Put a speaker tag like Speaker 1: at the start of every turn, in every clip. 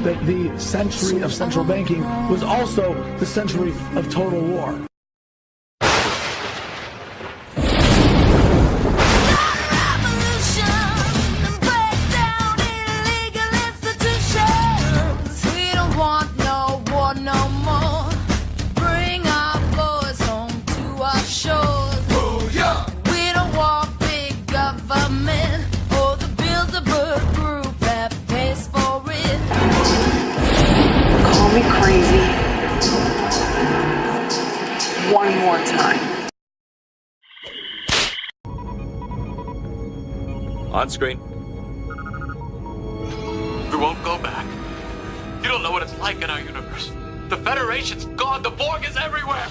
Speaker 1: That the century of central banking was also the century of total war.
Speaker 2: Me crazy one more time.
Speaker 3: On screen. We won't go back. You don't know what it's like in our universe. The Federation's gone. The Borg is everywhere.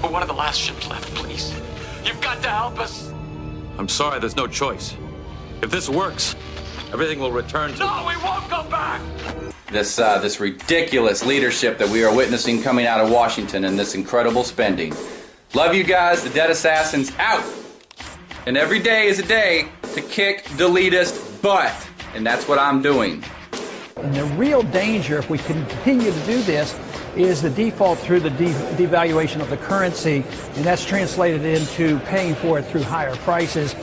Speaker 3: We're one of the last ships left, please. You've got to help us. I'm sorry, there's no choice. If this works, everything will return to... No, we won't go back!
Speaker 4: This ridiculous leadership that we are witnessing coming out of Washington and this incredible spending. Love you guys, the Dead Assassins out! And every day is a day to kick the elitist butt. And that's what I'm doing.
Speaker 5: And the real danger, if we continue to do this, is the default through the devaluation of the currency, and that's translated into paying for it through higher prices.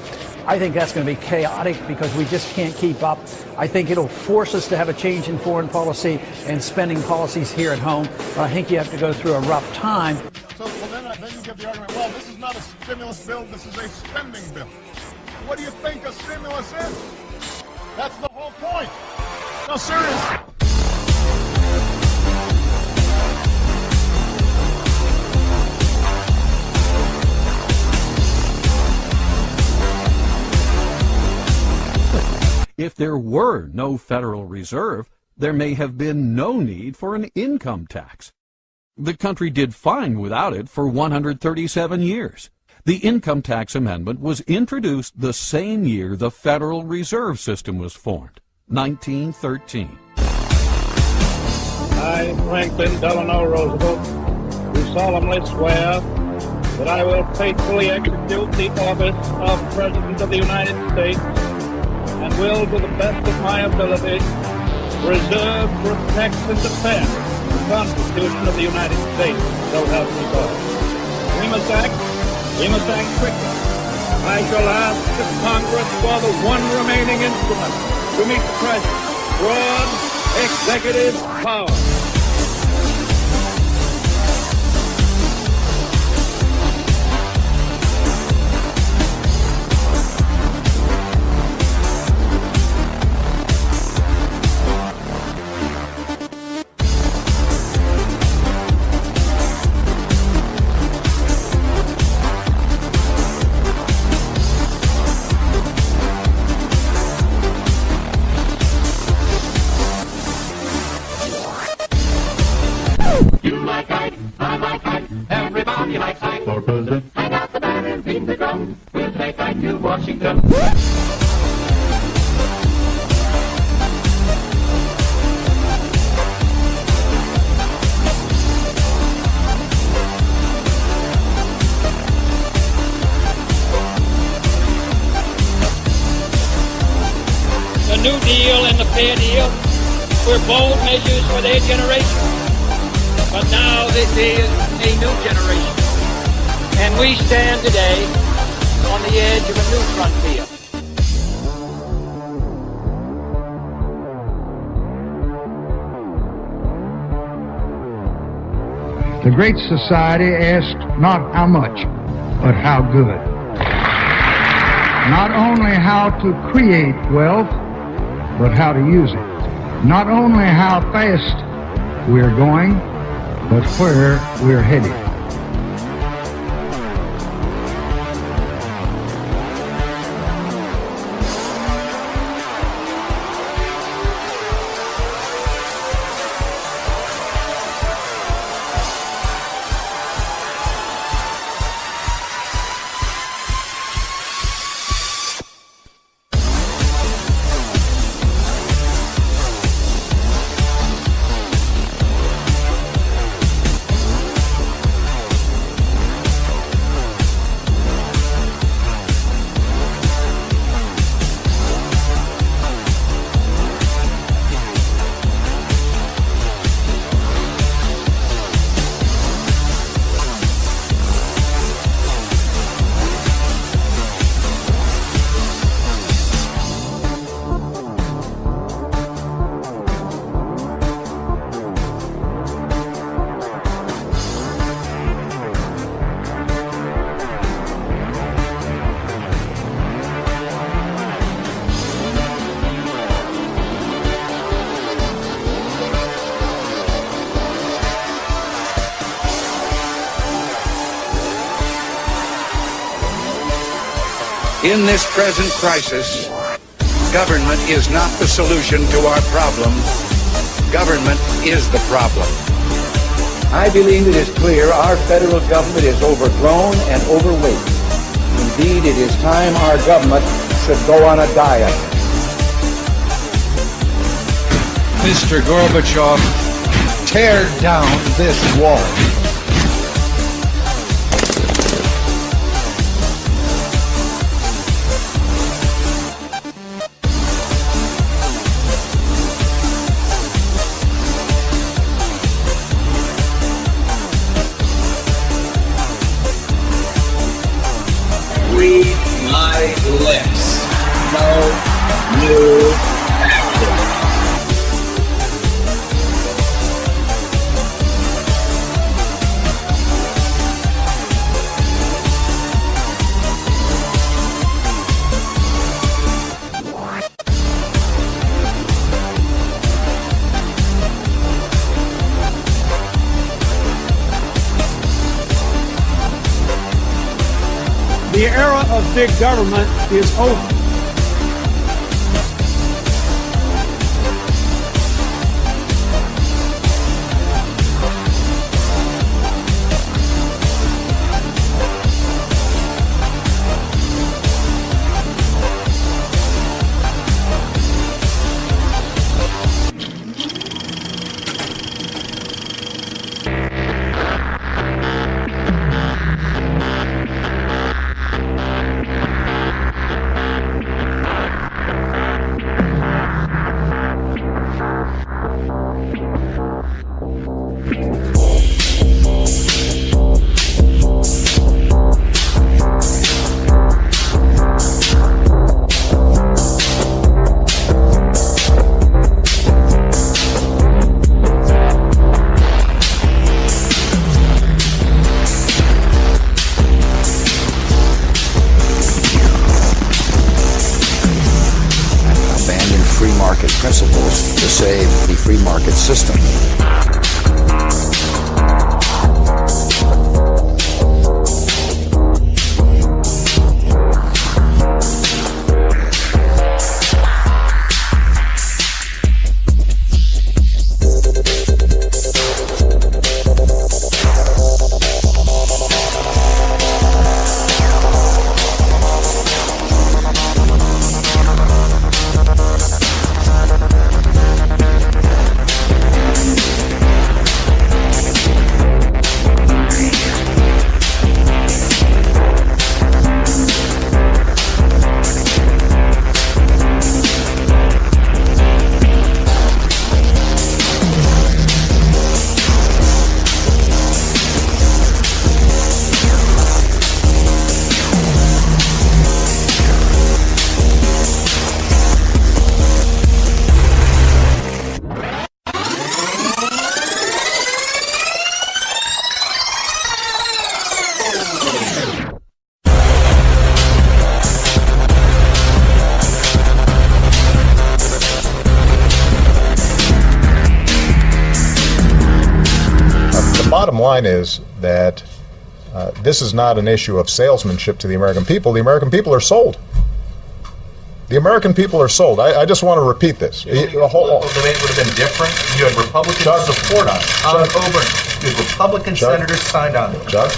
Speaker 5: I think that's going to be chaotic because we just can't keep up. I think it'll force us to have a change in foreign policy and spending policies here at home. But I think you have to go through a rough time.
Speaker 6: So then you give the argument, well, this is not a stimulus bill, this is a spending bill. What do you think a stimulus is? That's the whole point. No, seriously.
Speaker 7: If there were no Federal Reserve, there may have been no need for an income tax. The country did fine without it for 137 years. The income tax amendment was introduced the same year the Federal Reserve System was formed, 1913.
Speaker 8: I, Franklin Delano Roosevelt, do solemnly swear that I will faithfully execute the office of President of the United States and will, to the best of my ability, preserve, protect, and defend the Constitution of the United States. So help me God. We must act quickly. I shall ask the Congress for the one remaining instrument to meet the crisis: broad executive power.
Speaker 9: Everybody likes Ike for president. Hang out the banners, beat the drum. We'll take Ike to Washington.
Speaker 8: The New Deal and the Fair Deal were bold measures for their generation. But now this is a new generation, and we stand today on the edge of a new frontier.
Speaker 10: The Great Society asked not how much, but how good. Not only how to create wealth, but how to use it. Not only how fast we're going, but where we're headed.
Speaker 11: In this present crisis, government is not the solution to our problem. Government is the problem.
Speaker 12: I believe it is clear our federal government is overgrown and overweight. Indeed, it is time our government should go on a diet.
Speaker 11: Mr. Gorbachev, tear down this wall.
Speaker 13: Read my lips. No new action.
Speaker 14: The era of big government is over.
Speaker 15: Principles to save the free market system.
Speaker 6: Bottom line is that this is not an issue of salesmanship to the American people. The American people are sold. The American people are sold. I just want to repeat this.
Speaker 16: The whole debate would have been different. You had Republicans support us on Coburn. You had Republican senators signed on it.
Speaker 6: Chuck,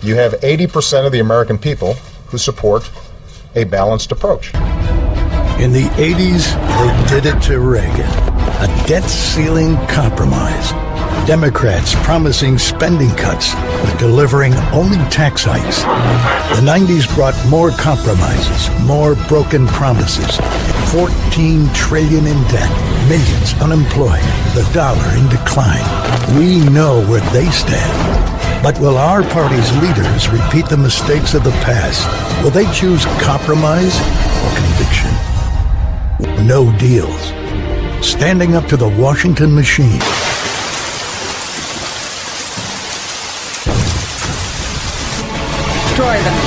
Speaker 6: you have 80% of the American people who support a balanced approach.
Speaker 17: In the 80s, they did it to Reagan. A debt ceiling compromise. Democrats promising spending cuts, but delivering only tax hikes. The 90s brought more compromises, more broken promises, $14 trillion in debt, millions unemployed, the dollar in decline. We know where they stand. But will our party's leaders repeat the mistakes of the past? Will they choose compromise or conviction? No deals. Standing up to the Washington machine.
Speaker 18: Destroy them.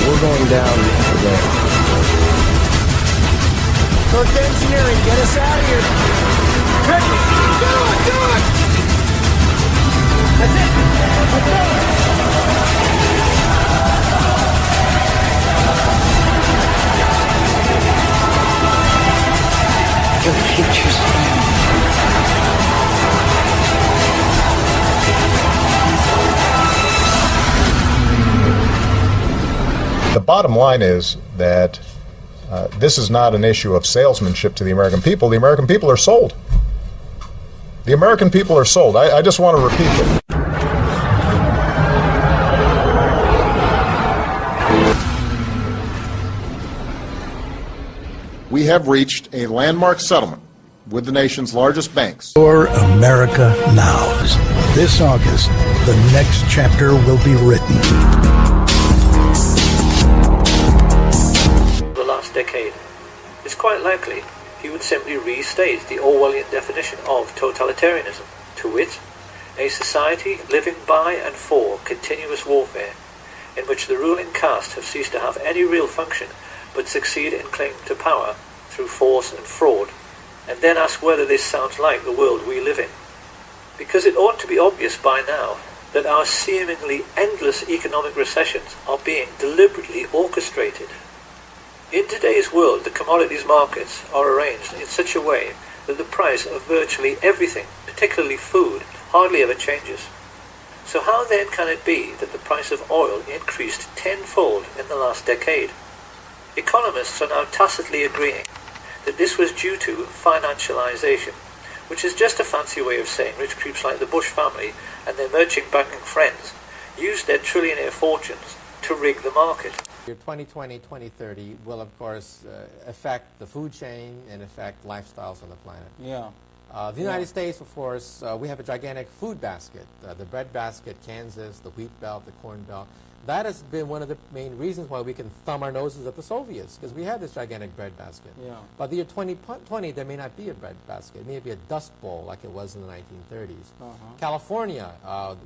Speaker 19: We're going down today.
Speaker 18: Cook engineering, get us out of here. Quick, do it. That's it. Let's go.
Speaker 6: bottom line is that this is not an issue of salesmanship to the American people. The American people are sold. The American people are sold. I just want to repeat it. We have reached a landmark settlement with the nation's largest banks.
Speaker 17: For America Now. This August, the next chapter will be written.
Speaker 20: The last decade. It's quite likely he would simply restate the Orwellian definition of totalitarianism, to wit, a society living by and for continuous warfare, in which the ruling caste have ceased to have any real function but succeed in claiming to power through force and fraud, and then ask whether this sounds like the world we live in. Because it ought to be obvious by now that our seemingly endless economic recessions are being deliberately orchestrated. In today's world, the commodities markets are arranged in such a way that the price of virtually everything, particularly food, hardly ever changes. So how then can it be that the price of oil increased tenfold in the last decade? Economists are now tacitly agreeing that this was due to financialization, which is just a fancy way of saying rich creeps like the Bush family and their merchant banking friends used their trillionaire fortunes to rig the market.
Speaker 21: 2020-2030 will, of course, affect the food chain and affect lifestyles on the planet.
Speaker 22: Yeah.
Speaker 21: The United States, of course, we have a gigantic food basket. The bread basket, Kansas, the wheat belt, the corn belt. That has been one of the main reasons why we can thumb our noses at the Soviets, because we have this gigantic bread basket.
Speaker 22: Yeah.
Speaker 21: By the year 2020, there may not be a bread basket. It may be a dust bowl like it was in the 1930s. California,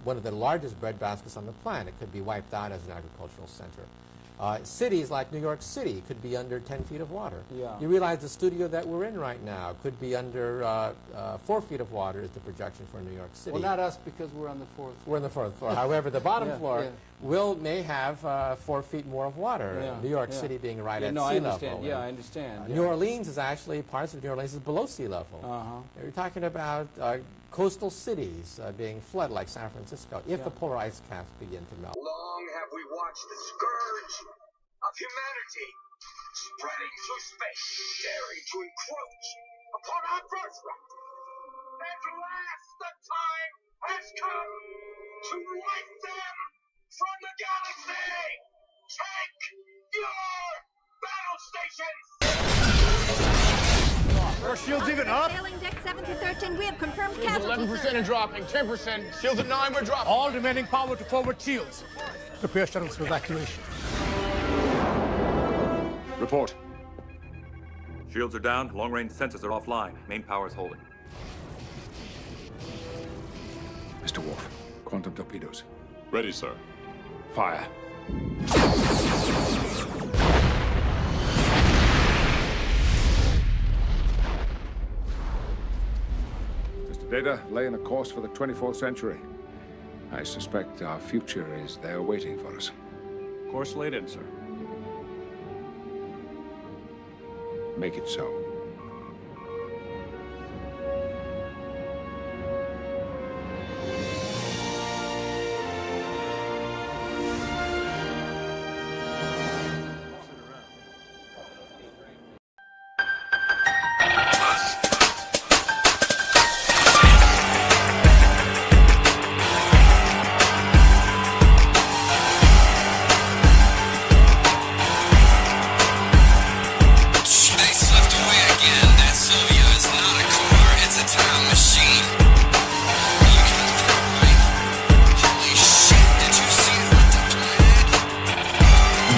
Speaker 21: one of the largest bread baskets on the planet, could be wiped out as an agricultural center. Cities like New York City could be under 10 feet of water.
Speaker 22: Yeah.
Speaker 21: You realize the studio that we're in right now could be under 4 feet of water is the projection for New York City.
Speaker 22: Well, not us, because we're on the fourth.
Speaker 21: We're on the fourth floor. However, the bottom floor
Speaker 22: yeah.
Speaker 21: may have 4 feet more of water.
Speaker 22: Yeah.
Speaker 21: New York City being right at sea
Speaker 22: I understand.
Speaker 21: level.
Speaker 22: Yeah, I understand.
Speaker 21: New Orleans is actually, parts of New Orleans is below sea level. You're talking about coastal cities being flooded like San Francisco if the polar ice caps begin to melt.
Speaker 23: Long have we watched the scourge of humanity spreading through space, daring to encroach upon our birthright. At last the time has come to wipe them from the galaxy! Take your battle stations!
Speaker 24: Are shields even up?
Speaker 25: Sailing deck 7 to 13, we have confirmed
Speaker 24: Shields
Speaker 25: casualties.
Speaker 24: 11% and dropping, 10%. Shields at 9, we're dropping. All remaining power to forward shields. Prepare shuttles for evacuation.
Speaker 3: Report. Shields are down, long-range sensors are offline. Main power is holding.
Speaker 26: Mr. Worf, quantum torpedoes.
Speaker 27: Ready, sir.
Speaker 26: Fire. Mr. Data, laying a course for the 24th century. I suspect our future is there waiting for us.
Speaker 3: Course laid in, sir.
Speaker 26: Make it so.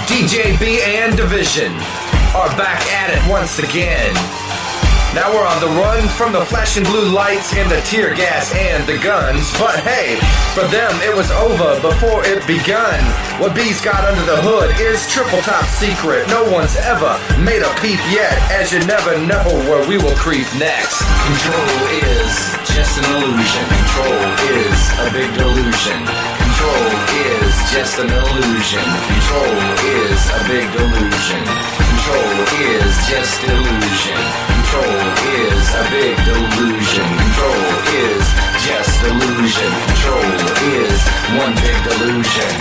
Speaker 28: DejaB and Division are back at it once again. Now we're on the run from the flashing blue lights and the tear gas and the guns. But hey, for them it was over before it begun. What B's got under the hood is triple top secret. No one's ever made a peep yet, as you never know where we will creep next. Control is just an illusion. Control is a big delusion. Control is just an illusion. Control is a big delusion. Control is just illusion. Control is a big delusion. Control is just illusion. Control is one big delusion.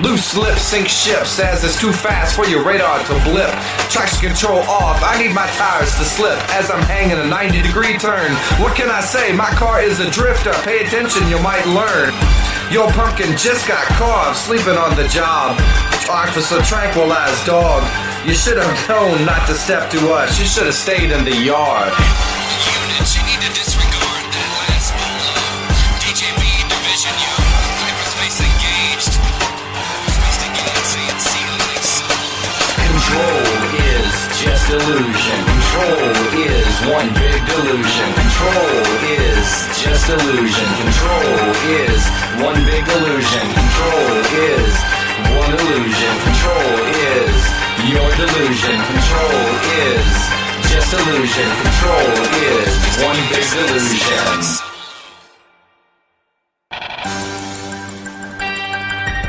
Speaker 28: Loose lips sink ships as it's too fast for your radar to blip. Traction control off, I need my tires to slip as I'm hanging a 90-degree turn. What can I say? My car is a drifter. Pay attention, you might learn. Your pumpkin just got caught sleeping on the job. Officer tranquilized dog. You should have known not to step to us. You should have stayed in the yard. Units, you need to disregard that last below. DejaB division, you hyperspace engaged. Hyperspace engaged, saying ceilings. Control is just illusion. Control is one big delusion. Control is just illusion. Control is one big illusion. Control is one illusion. Control is your delusion. Control is just illusion. Control is one big delusion.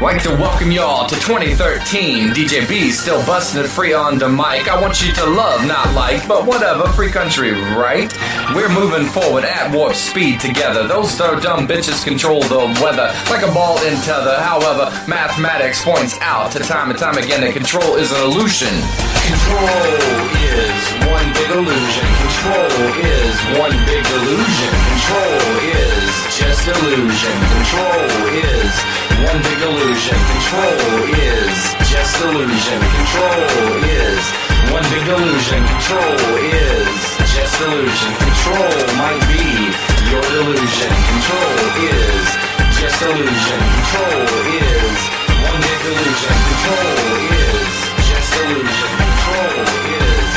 Speaker 28: I'd like to welcome y'all to 2013. DejaB still busting it free on the mic. I want you to love, not like, but whatever, free country, right? We're moving forward at warp speed together. Those dumb bitches control the weather like a ball in tether. However, mathematics points out to time and time again that control is an illusion. Control is one big illusion. Control is one big illusion. Control is just illusion. Control is one big illusion. Control is just illusion. Control is one big illusion. Control is just illusion. Control might be your delusion. Control is just illusion. Control is one big illusion. Control is just illusion. Control is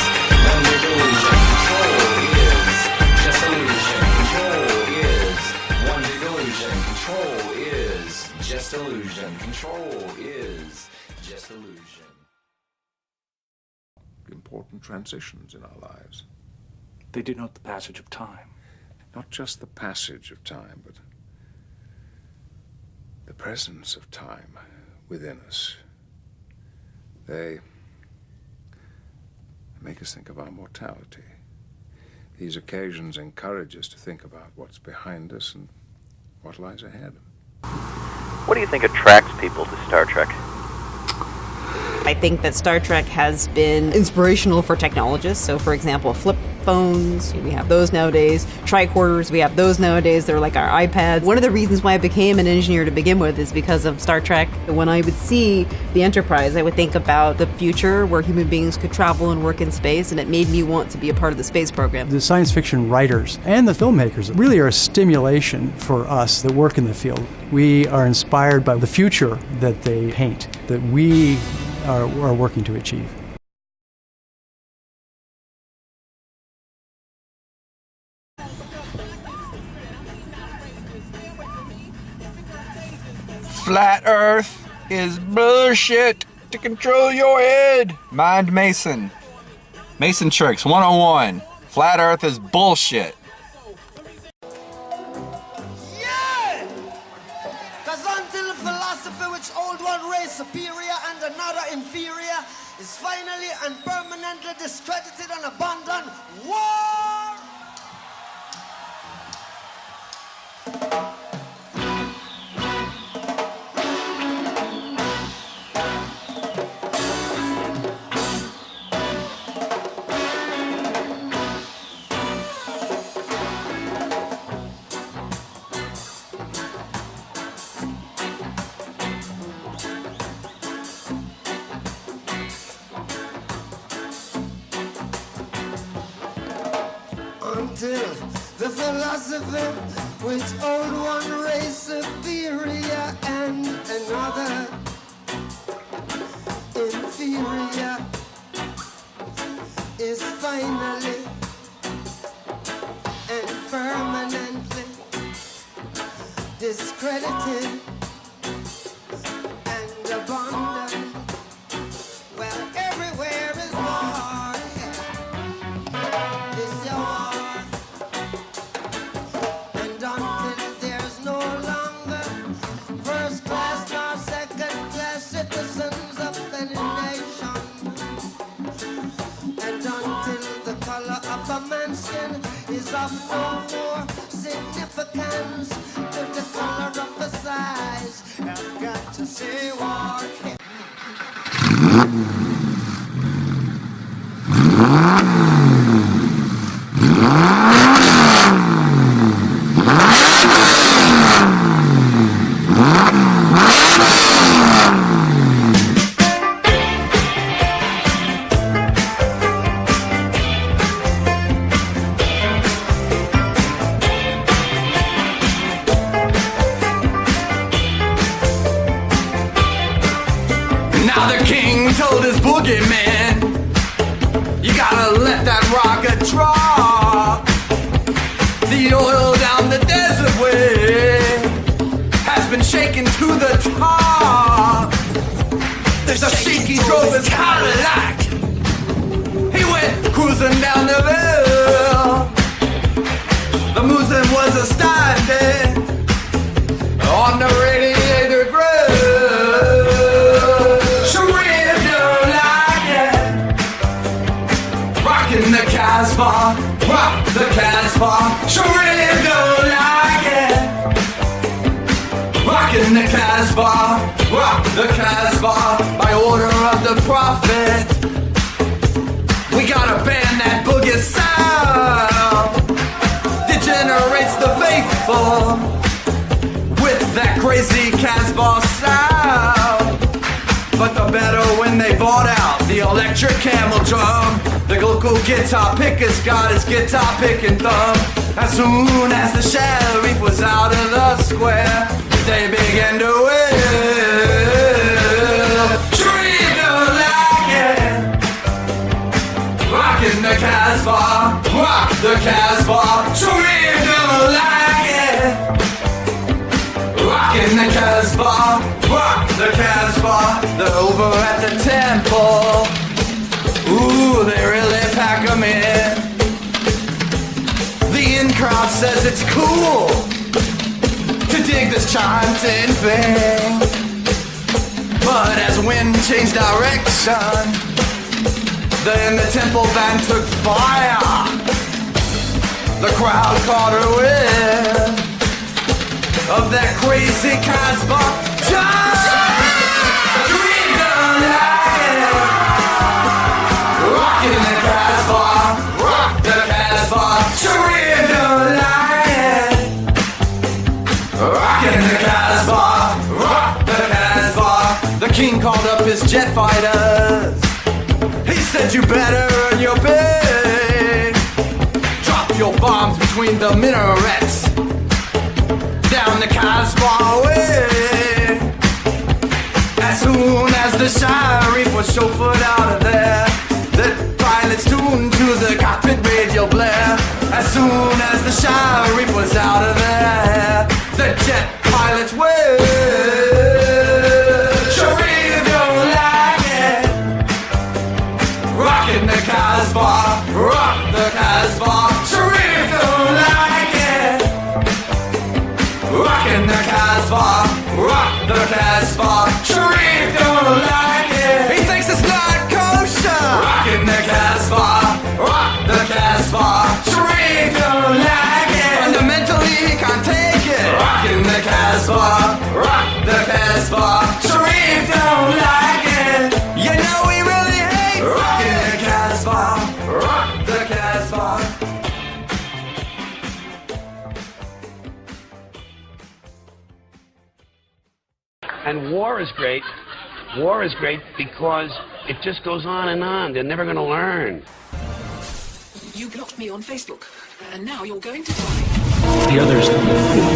Speaker 28: one big illusion. Control is just illusion. Control is one big illusion. Control is just illusion. Control is just illusion.
Speaker 26: Important transitions in our lives.
Speaker 1: They denote the passage of time.
Speaker 26: Not just the passage of time, but the presence of time within us. They make us think of our mortality. These occasions encourage us to think about what's behind us and what lies ahead.
Speaker 2: What do you think attracts people to Star Trek?
Speaker 4: I think that Star Trek has been inspirational for technologists. So, for example, flip phones, we have those nowadays. Tricorders, we have those nowadays. They're like our iPads. One of the reasons why I became an engineer to begin with is because of Star Trek. When I would see the Enterprise, I would think about the future where human beings could travel and work in space, and it made me want to be a part of the space program.
Speaker 5: The science fiction writers and the filmmakers really are a stimulation for us that work in the field. We are inspired by the future that they paint, that we are working to achieve.
Speaker 7: Flat Earth is bullshit to control your head. Mind Mason. MAsonTRIX 101. Flat Earth is bullshit.
Speaker 18: Yeah! Cause until the philosophy which old one race superior and another inferior is finally and permanently discredited and abandoned, war! Until the philosophy which old one race superior and another inferior is finally and permanently discredited and abandoned. Well, everywhere is war. This your war. And until there's no longer first class nor second class citizens of any nation, and until the color of a man's skin is of no more significance to the color of the size, I've got to say dirty war.
Speaker 28: Now the king told his boogeyman, you gotta let that rocket drop. The oil down the desert way has been shaken to the top. The shaky drove his Cadillac. He went cruising down the hill. The Muslim was a standing on the radiator grill. Sharif don't like it. Rockin' the Casbah, rock the Casbah. Sharif don't like it. Rockin' the Casbah, rock the Casbah. By order of the Prophet, we gotta ban that boogie sound. Degenerates the faithful with that crazy Casbah sound. But the better when they bought out the electric camel drum. The local guitar picker's got his guitar picking thumb. As soon as the sheriff was out of the square, they began to wail. Sharif don't like it. Rockin' the Casbah, rock the Casbah. Sharif don't like it. Rockin' the Casbah, rock the Casbah. They're over at the temple. Ooh, they really pack 'em in. The in-crowd says it's cool to dig this chanting thing. But as wind changed direction, then the temple band took fire. The crowd caught her wind of that crazy Casbah jive. Dream don't like it. Rockin' the Casbah, rock the Casbah. Sharif don't like it. Rockin' the Casbah, rock the Casbah. The king called up his jet fighters. He said you better earn your pay. Drop your bombs between the minarets down the Casbah way. As soon as the sheriff was chauffeured out of there, the pilots tuned to the cockpit radio blare. As soon as the sheriff was out of there, the jet pilots wailed. Sharif don't like it. Rockin' the Casbah, rock the Casbah. Sharif don't like it. Rockin' the Casbah, rock the Casbah. Sharif don't like it. He thinks it's not kosher. Rockin' the Casbah, rock the Casbah. Sharif don't like it. Fundamentally he can't take it. Rockin' the Casbah, rock the Casbah. Sharif don't like it. You know he really hates it. Rockin' the Casbah, rock the Casbah.
Speaker 8: And war is great. War is great because it just goes on and on. They're never going to learn.
Speaker 9: You blocked me on Facebook, and now you're going to die.
Speaker 1: The others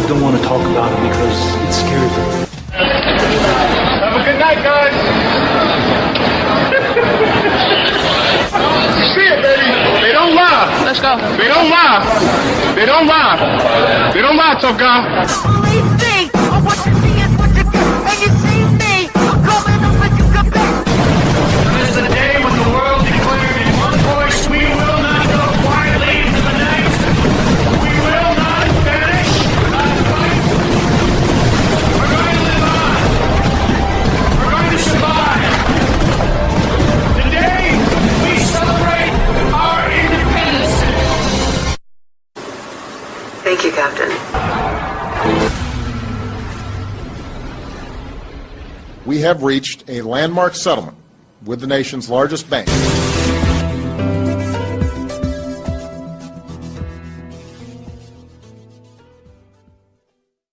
Speaker 1: don't want to talk about it because it scares them.
Speaker 24: Have a good night, guys. You see it, baby. They don't lie. Let's go. They don't lie. They don't lie. They don't lie, tough guy. There's a day when the world declared in one voice, we will not go quietly into the night. We will not vanish. We're going to live on. We're going to survive. Today, we celebrate our independence.
Speaker 9: Thank you, Captain.
Speaker 6: we have reached a landmark settlement with the nation's largest bank.